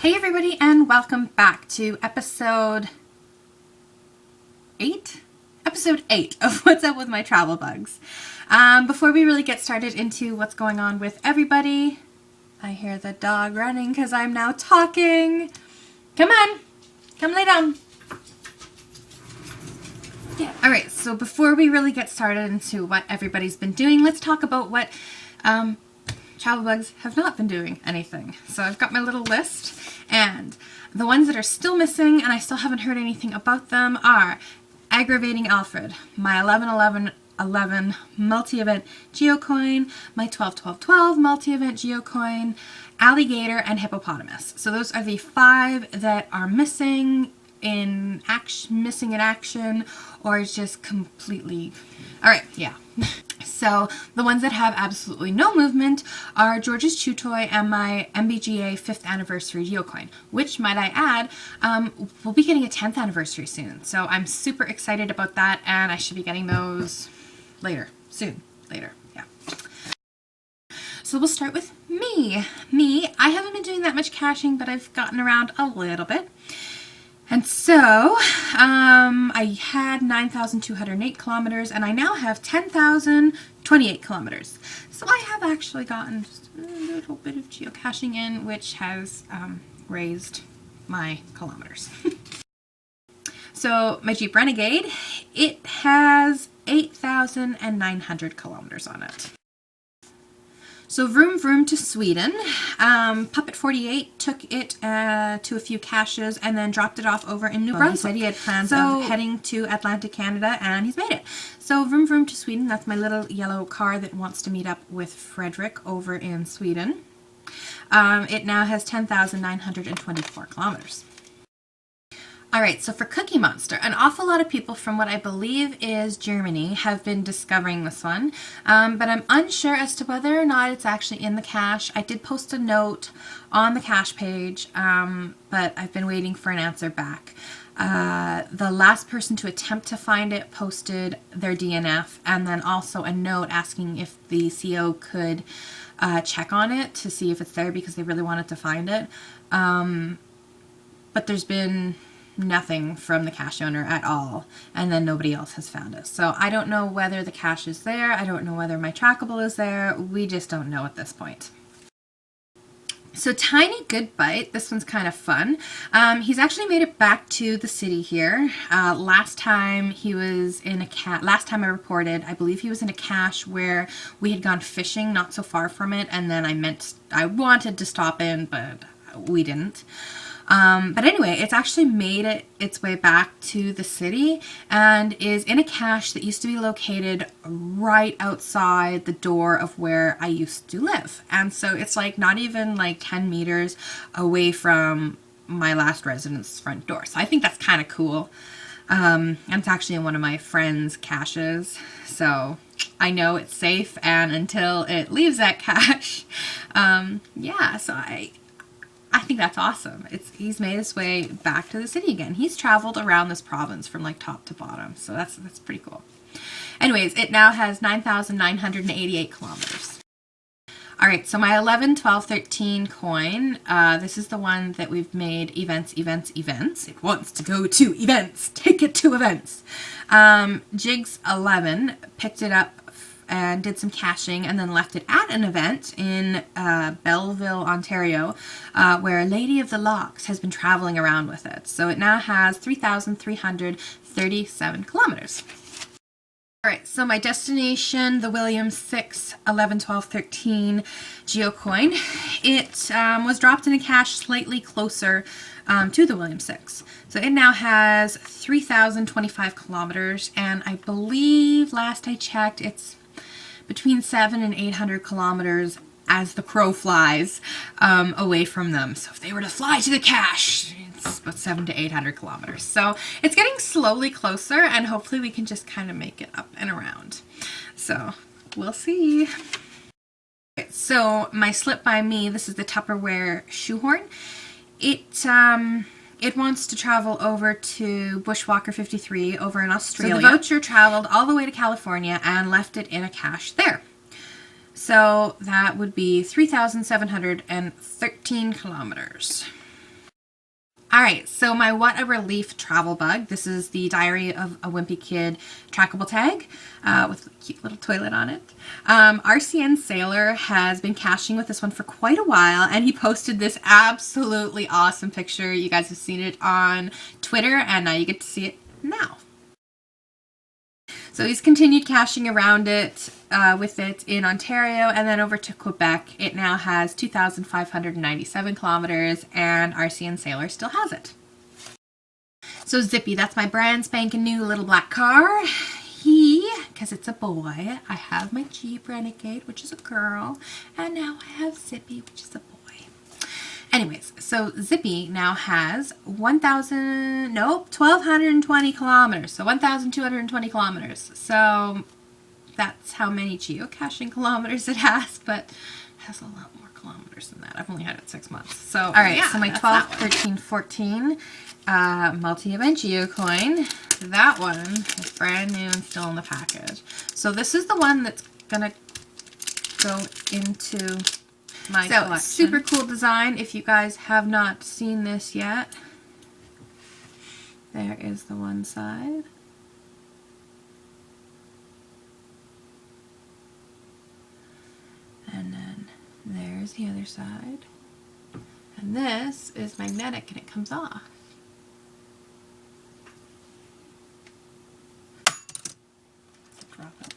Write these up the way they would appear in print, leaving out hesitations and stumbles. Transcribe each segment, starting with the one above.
Hey everybody, and welcome back to episode 8? Episode 8 of What's Up With My Travel Bugs. Before we really get started into what's going on with everybody, I hear the dog running because I'm now talking. Come on, come lay down. Yeah. Alright, so before we really get started into what everybody's been doing, let's talk about what travel bugs have not been doing anything. So I've got my little list, and the ones that are still missing and I still haven't heard anything about them are Aggravating Alfred, my 11-11-11 multi-event geocoin, my 12-12-12 multi-event geocoin, Alligator, and Hippopotamus. So those are the 5 that are missing in action, or just completely. Alright, yeah. So the ones that have absolutely no movement are George's Chew Toy and my MBGA 5th anniversary geocoin, which, might I add, we'll be getting a 10th anniversary soon. So I'm super excited about that, and I should be getting those later. Yeah. So we'll start with me. I haven't been doing that much caching, but I've gotten around a little bit. And so, I had 9,208 kilometers, and I now have 10,028 kilometers. So I have actually gotten just a little bit of geocaching in, which has raised my kilometers. So my Jeep Renegade, it has 8,900 kilometers on it. So vroom vroom to Sweden. Puppet 48 took it to a few caches and then dropped it off over in New Brunswick. He said he had plans of heading to Atlantic Canada, and he's made it. So vroom vroom to Sweden. That's my little yellow car that wants to meet up with Frederick over in Sweden. It now has 10,924 kilometers. Alright, so for Cookie Monster, an awful lot of people from what I believe is Germany have been discovering this one, but I'm unsure as to whether or not it's actually in the cache. I did post a note on the cache page, but I've been waiting for an answer back. The last person to attempt to find it posted their DNF, and then also a note asking if the CO could check on it to see if it's there because they really wanted to find it. But there's been nothing from the cache owner at all, and then nobody else has found it. So I don't know whether the cache is there. I don't know whether my trackable is there. We just don't know at this point. So Tiny Good Bite, this one's kind of fun. He's actually made it back to the city here. Last time he was in a last time I reported, I believe he was in a cache where we had gone fishing not so far from it, and then I wanted to stop in, but we didn't. But anyway, it's actually made its way back to the city and is in a cache that used to be located right outside the door of where I used to live. And so it's like not even like 10 meters away from my last resident's front door. So I think that's kind of cool. And it's actually in one of my friend's caches. So I know it's safe, and until it leaves that cache, yeah, so I think that's awesome. He's made his way back to the city again. He's traveled around this province from like top to bottom, so that's pretty cool. Anyways, it now has 9,988 kilometers. Alright, so my 11-12-13 coin, this is the one that we've made events. It wants to go to events. Take it to events. Jigs 11 picked it up and did some caching, and then left it at an event in Belleville, Ontario, where Lady of the Locks has been traveling around with it. So it now has 3,337 kilometers. Alright, so my destination, the Williams 6 11-12-13 geocoin, it was dropped in a cache slightly closer to the Williams 6. So it now has 3,025 kilometers, and I believe last I checked it's between 700 and 800 kilometers as the crow flies away from them. So if they were to fly to the cache, it's about 700 to 800 kilometers. So it's getting slowly closer, and hopefully we can just kind of make it up and around. So we'll see. Okay, so my Slip By Me, this is the Tupperware shoehorn. It wants to travel over to Bushwalker 53 over in Australia. So the voucher traveled all the way to California and left it in a cache there. So that would be 3,713 kilometers. All right, so my What a Relief travel bug. This is the Diary of a Wimpy Kid trackable tag with a cute little toilet on it. RCN Sailor has been caching with this one for quite a while, and he posted this absolutely awesome picture. You guys have seen it on Twitter, and now you get to see it now. So he's continued caching around it with it in Ontario and then over to Quebec. It now has 2,597 kilometers and RCN Sailor still has it. So Zippy, that's my brand spanking new little black car. Because it's a boy, I have my Jeep Renegade, which is a girl, and now I have Zippy, which is a boy. Anyways, so Zippy now has 1,220 kilometers. So 1,220 kilometers. So that's how many geocaching kilometers it has, but it has a lot more kilometers than that. I've only had it 6 months. So, all right, yeah, so my 12, 13, 14 multi-event geocoin. That one is brand new and still in the package. So this is the one that's going to go into my collection. Super cool design. If you guys have not seen this yet, there is the one side. And then there's the other side. And this is magnetic and it comes off. Drop it.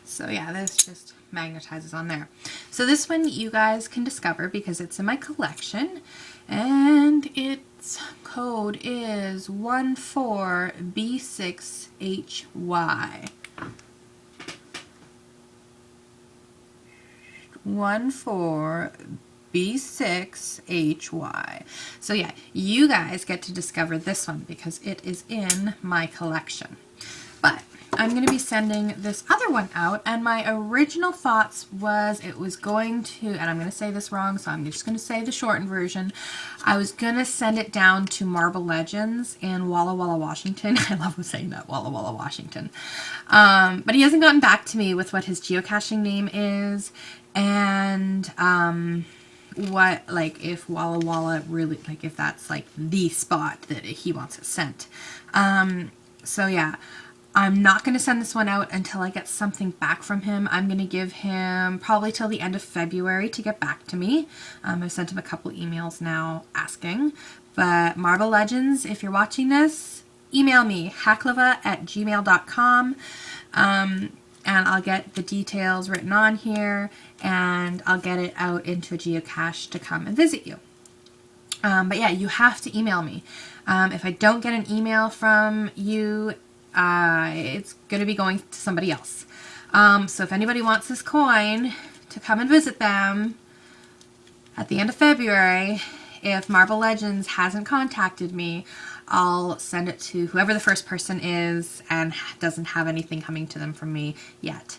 So yeah, this just magnetizes on there. So this one you guys can discover because it's in my collection, and its code is 14B6HY. 14B6HY. So yeah, you guys get to discover this one because it is in my collection. But I'm going to be sending this other one out, and my original thoughts was it was going to, and I'm going to say this wrong, so I'm just going to say the shortened version. I was going to send it down to Marble Legends in Walla Walla, Washington. I love saying that, Walla Walla, Washington. But he hasn't gotten back to me with what his geocaching name is, and what, like, if Walla Walla really, like, if that's, like, the spot that he wants it sent. So, yeah. I'm not going to send this one out until I get something back from him. I'm going to give him probably till the end of February to get back to me. I've sent him a couple emails now asking. But Marble Legends, if you're watching this, email me, hacklava@gmail.com. And I'll get the details written on here, and I'll get it out into a geocache to come and visit you. But yeah, you have to email me. If I don't get an email from you, it's going to be going to somebody else. So if anybody wants this coin to come and visit them at the end of February, if Marble Legends hasn't contacted me, I'll send it to whoever the first person is and doesn't have anything coming to them from me yet.